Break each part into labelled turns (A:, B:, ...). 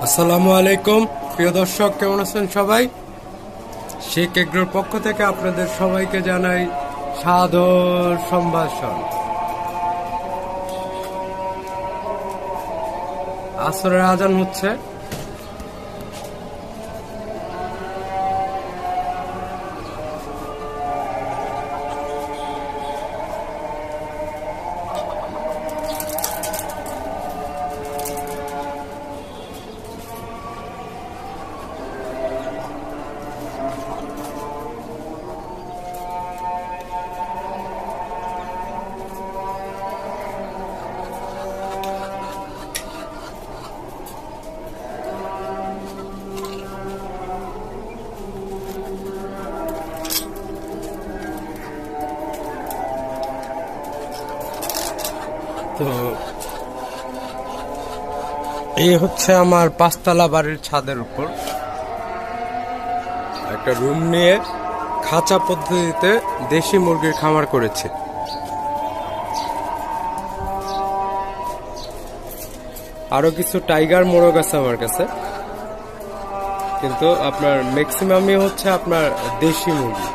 A: আসসালামু আলাইকুম প্রিয় দর্শক, কেমন আছেন সবাই? শেখ এগ্রোর পক্ষ থেকে আপনাদের সবাইকে জানাই সাদর সম্ভাষণ। আসরের আজান হচ্ছে। তো এই হচ্ছে আমার 5 তলা বাড়ির ছাদের উপর একটা রুম নিয়ে খাঁচা পদ্ধতিতে দেশি মুরগির খামার করেছে। আরো কিছু টাইগার মোরগ আছে আমার কাছে, কিন্তু আপনার ম্যাক্সিমামই হচ্ছে আপনার দেশি মুরগি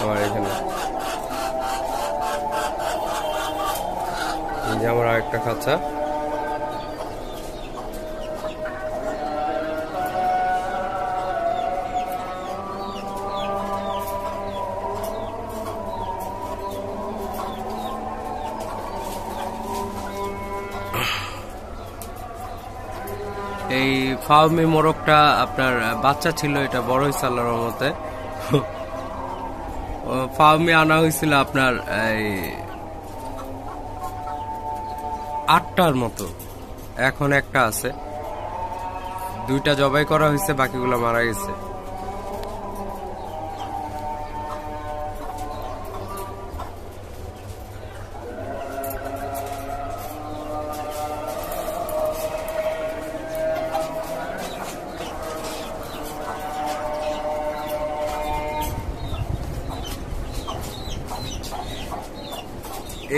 A: আমার এখানে। এই যে আমার আরেকটা খাঁচা। এই ফার্মি মোরগটা আপনার বাচ্চা ছিল, এটা বড় হয়েছে আল্লাহর রহমতে। ফার্মি আনা হয়েছিল আপনার এই 8টার মতো, এখন একটা আছে। 2টা জবাই করা হয়েছে, বাকিগুলো মারা গেছে।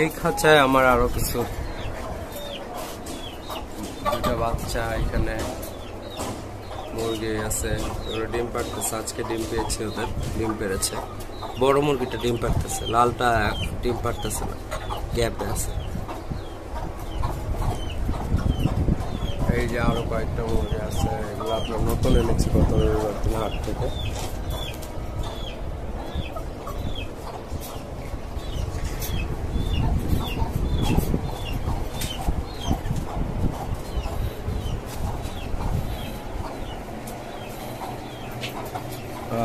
A: এই খাঁচায় আমার আরো কিছু 2টা বাচ্চা এখানে মুরগি আছে, ওরা ডিম পাড়তেছে। আজকে ডিম পেয়েছে, ওদের ডিম পেরেছে। বড় মুরগিটা ডিম পাড়তেছে, লালটা ডিম পাড়তেছে না, গ্যাপে আছে। এই যে আরো কয়েকটা মুরগি আছে, এগুলো আপনার নতুন এনেছি গত রবিবার দিন হাট থেকে।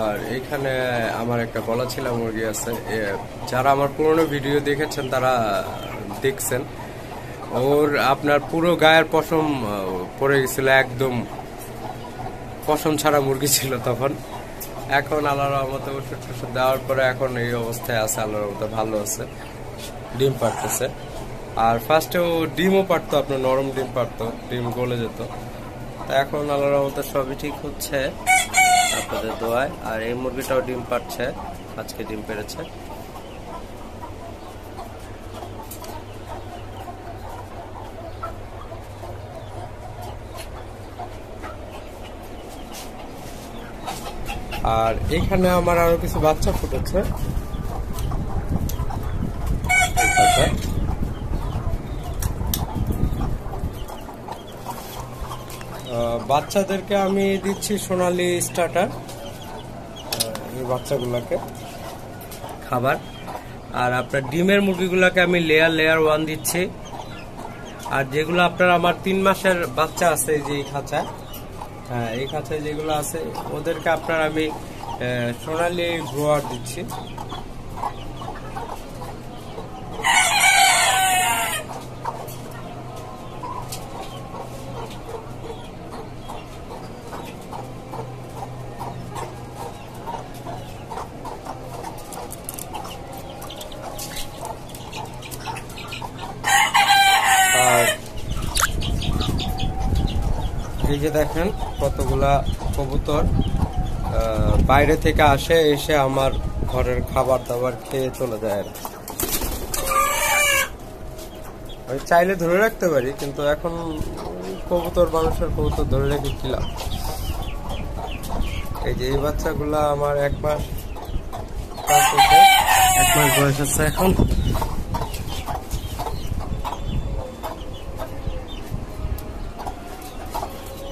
A: আর এখানে আমার একটা গলাছিলা মুরগি আছে। যারা আমার পুরনো ভিডিও দেখেছেন তারা দেখছেন, ওর আপনার পুরো গায়ের পশম পড়ে গেছিল, একদম পশম ছাড়া মুরগি ছিল তখন। এখন আল্লাহর রহমতে ওষুধ টষুধ দেওয়ার পরে এখন এই অবস্থায় আছে, আল্লাহর রহমতে ভালো আছে, ডিম পাড়তেছে। আর ফার্স্টে ও ডিমও পারতো, আপনার নরম ডিম পারতো, ডিম গলে যেত। তা এখন আল্লাহর রহমতে সবই ঠিক হচ্ছে আপনাদের দোয়ায়। আর এই মুরগিটাও ডিম পাচ্ছে, আজকে ডিম পেড়েছে। আর এখানে আমার আরো কিছু বাচ্চা ফুটেছে। বাচ্চাদেরকে আমি দিচ্ছি সোনালি স্টার্টার, এই বাচ্চাগুলোকে খাবার। আর আপনার ডিমের মুরগিগুলোকে আমি লেয়ার 1 দিচ্ছি। আর যেগুলো আপনার আমার 3 মাসের বাচ্চা আছে, যে এই খাঁচা, হ্যাঁ এই খাঁচায় যেগুলো আছে ওদেরকে আপনার আমি সোনালি গ্রোয়ার দিচ্ছি। আর এই যে দেখেন কতগুলা কবুতর বাইরে থেকে আসে, এসে আমার ঘরের খাবার দাবার খেয়ে চলে যায়। আমি চাইলে ধরে রাখতে পারি, কিন্তু এখন কবুতর মানুষের কবুতর ধরে রেখে কি লাভ। এই যে এই বাচ্চাগুলা আমার 1 মাস বয়স আছে এখন।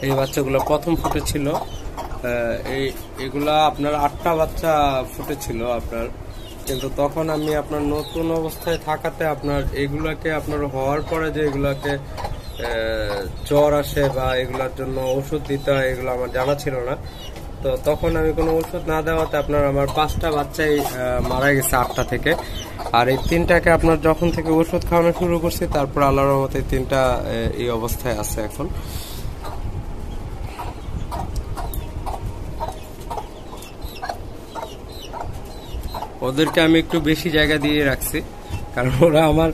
A: এই বাচ্চাগুলো প্রথম ফুটেছিল, এগুলা আপনার 8টা বাচ্চা ফুটেছিল আপনার, কিন্তু তখন আমি আপনার নতুন অবস্থায় থাকাতে আপনার এগুলাকে আপনার হওয়ার পরে যে এগুলাকে জ্বর আসে বা এগুলার জন্য ওষুধ দিতে হয় এগুলো আমার জানা ছিল না। তো তখন আমি কোনো ওষুধ না দেওয়াতে আপনার আমার 5টা বাচ্চাই মারা গেছে 8টা থেকে। আর এই 3টাকে আপনার যখন থেকে ওষুধ খাওয়ানো শুরু করছি তারপর আল্লাহর রহমতে 3টা এই অবস্থায় আছে এখন। ওদেরকে আমি একটু বেশি জায়গা দিয়ে রাখছি, কারণ ওরা আমার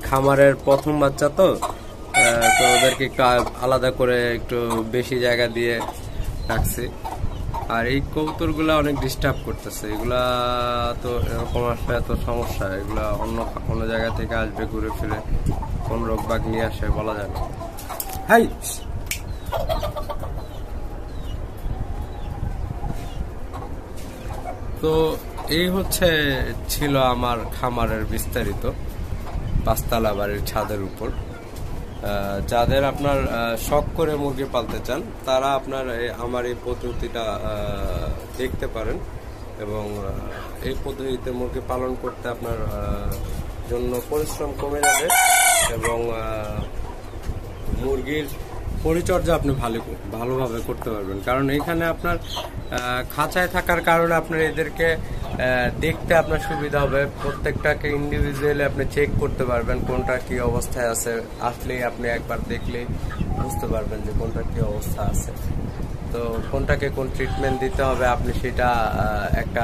A: খামারের প্রথম বাচ্চা, তো ওদেরকে একটু আলাদা করে একটু বেশি জায়গা দিয়ে রাখছি। আর এই কবুতরগুলা অনেক ডিস্টার্ব করতেছে, এগুলা তো এরকম আসলে এত সমস্যা, এগুলা অন্য কোনো জায়গা থেকে আসবে ঘুরে ফিরে, কোন রোগ বাগ নিয়ে আসে বলা যায় না। হাই তো এই ছিল আমার খামারের বিস্তারিত 5তলা বাড়ির ছাদের উপর। যাদের আপনার শখ করে মুরগি পালতে চান তারা আপনার আমার এই পদ্ধতিটা দেখতে পারেন, এবং এই পদ্ধতিতে মুরগি পালন করতে আপনার জন্য পরিশ্রম কমে যাবে, এবং মুরগির পরিচর্যা আপনি ভালোভাবে করতে পারবেন। কারণ এখানে আপনার খাঁচায় থাকার কারণে আপনার এদেরকে দেখতে আপনার সুবিধা হবে, প্রত্যেকটাকে ইন্ডিভিজুয়ালি আপনি চেক করতে পারবেন কোনটা কি অবস্থায় আছে। আসলেই আপনি একবার দেখলেই বুঝতে পারবেন যে কোনটা কি অবস্থা আছে, তো কোনটাকে কোন ট্রিটমেন্ট দিতে হবে আপনি সেটা একটা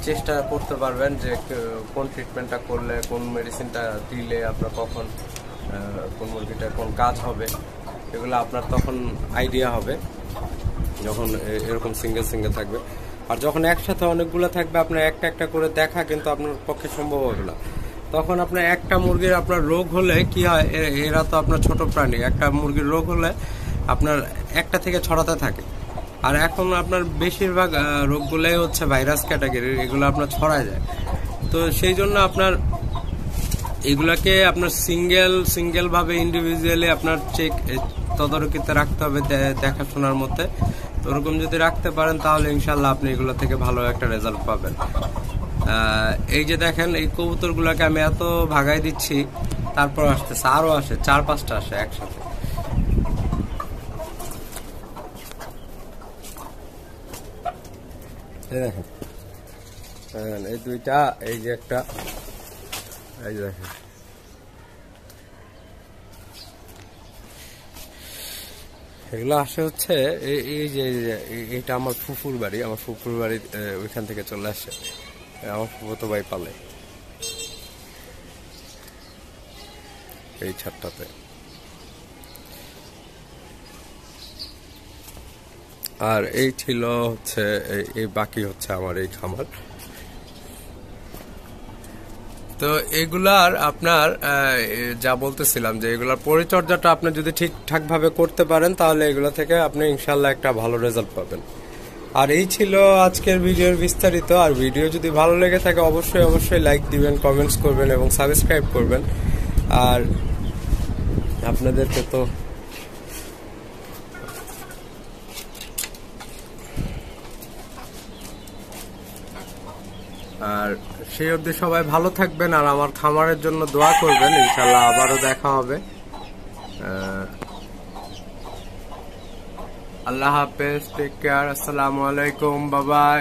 A: চেষ্টা করতে পারবেন যে কোন ট্রিটমেন্টটা করলে, কোন মেডিসিনটা দিলে আপনার কখন কোন মুরগিটা কোন কাজ হবে, এগুলো আপনার তখন আইডিয়া হবে যখন এরকম সিঙ্গেল থাকবে। আর যখন একসাথে অনেকগুলো থাকবে আপনার একটা একটা করে দেখা কিন্তু আপনার পক্ষে সম্ভব হবে না। তখন আপনার একটা মুরগির আপনার রোগ হলে কি হয়, এরা তো আপনার ছোট প্রাণী, একটা মুরগির রোগ হলে আপনার একটা থেকে ছড়াতে থাকে। আর এখন আপনার বেশিরভাগ রোগগুলোই ভাইরাস ক্যাটাগরির, এগুলো আপনার ছড়ায় যায়। তো সেই জন্য আপনার এগুলাকে আপনার সিঙ্গেল ভাবে ইন্ডিভিজুয়ালি আপনার তদারকিতে রাখতে হবে, দেখাশোনার মধ্যে। তো ওরকম যদি রাখতে পারেন তাহলে ইনশাল্লাহ আপনি এগুলো থেকে ভালো একটা রেজাল্ট পাবেন। এই যে দেখেন এই কবুতরগুলোকে আমি এত ভাগাই দিচ্ছি, তারপর আসতেছে আরো আসে, 4-5টা আসে একসাথে। দেখেন এই 2টা, এই যে একটা, এই যে দেখেন এগুলো আসে এই যে এটা আমার ফুফুর বাড়ি, আমার ফুফুর বাড়ি ওইখান থেকে চলে আসে, আমার ফুফুতো ভাই পালে এই ছাদটাতে। আর এই ছিল এই বাকি আমার এই খামার। তো এগুলার আপনার যা বলতেছিলাম যে এগুলার পরিচর্যাটা আপনি যদি ঠিকঠাক ভাবে করতে পারেন তাহলে এগুলো থেকে আপনি ইনশাল্লাহ একটা ভালো রেজাল্ট পাবেন। আর এই ছিল আজকের ভিডিওর বিস্তারিত। আর ভিডিও যদি ভালো লেগে থাকে অবশ্যই লাইক দিবেন, কমেন্টস করবেন এবং সাবস্ক্রাইব করবেন। আর আপনাদেরকে তো আর সেই অবধি সবাই ভালো থাকবেন আর আমার খামারের জন্য দোয়া করবেন। ইনশাল্লাহ আবারও দেখা হবে। আল্লাহ হাফেজ, টেক কেয়ার, আসসালামু আলাইকুম, বাই বাই।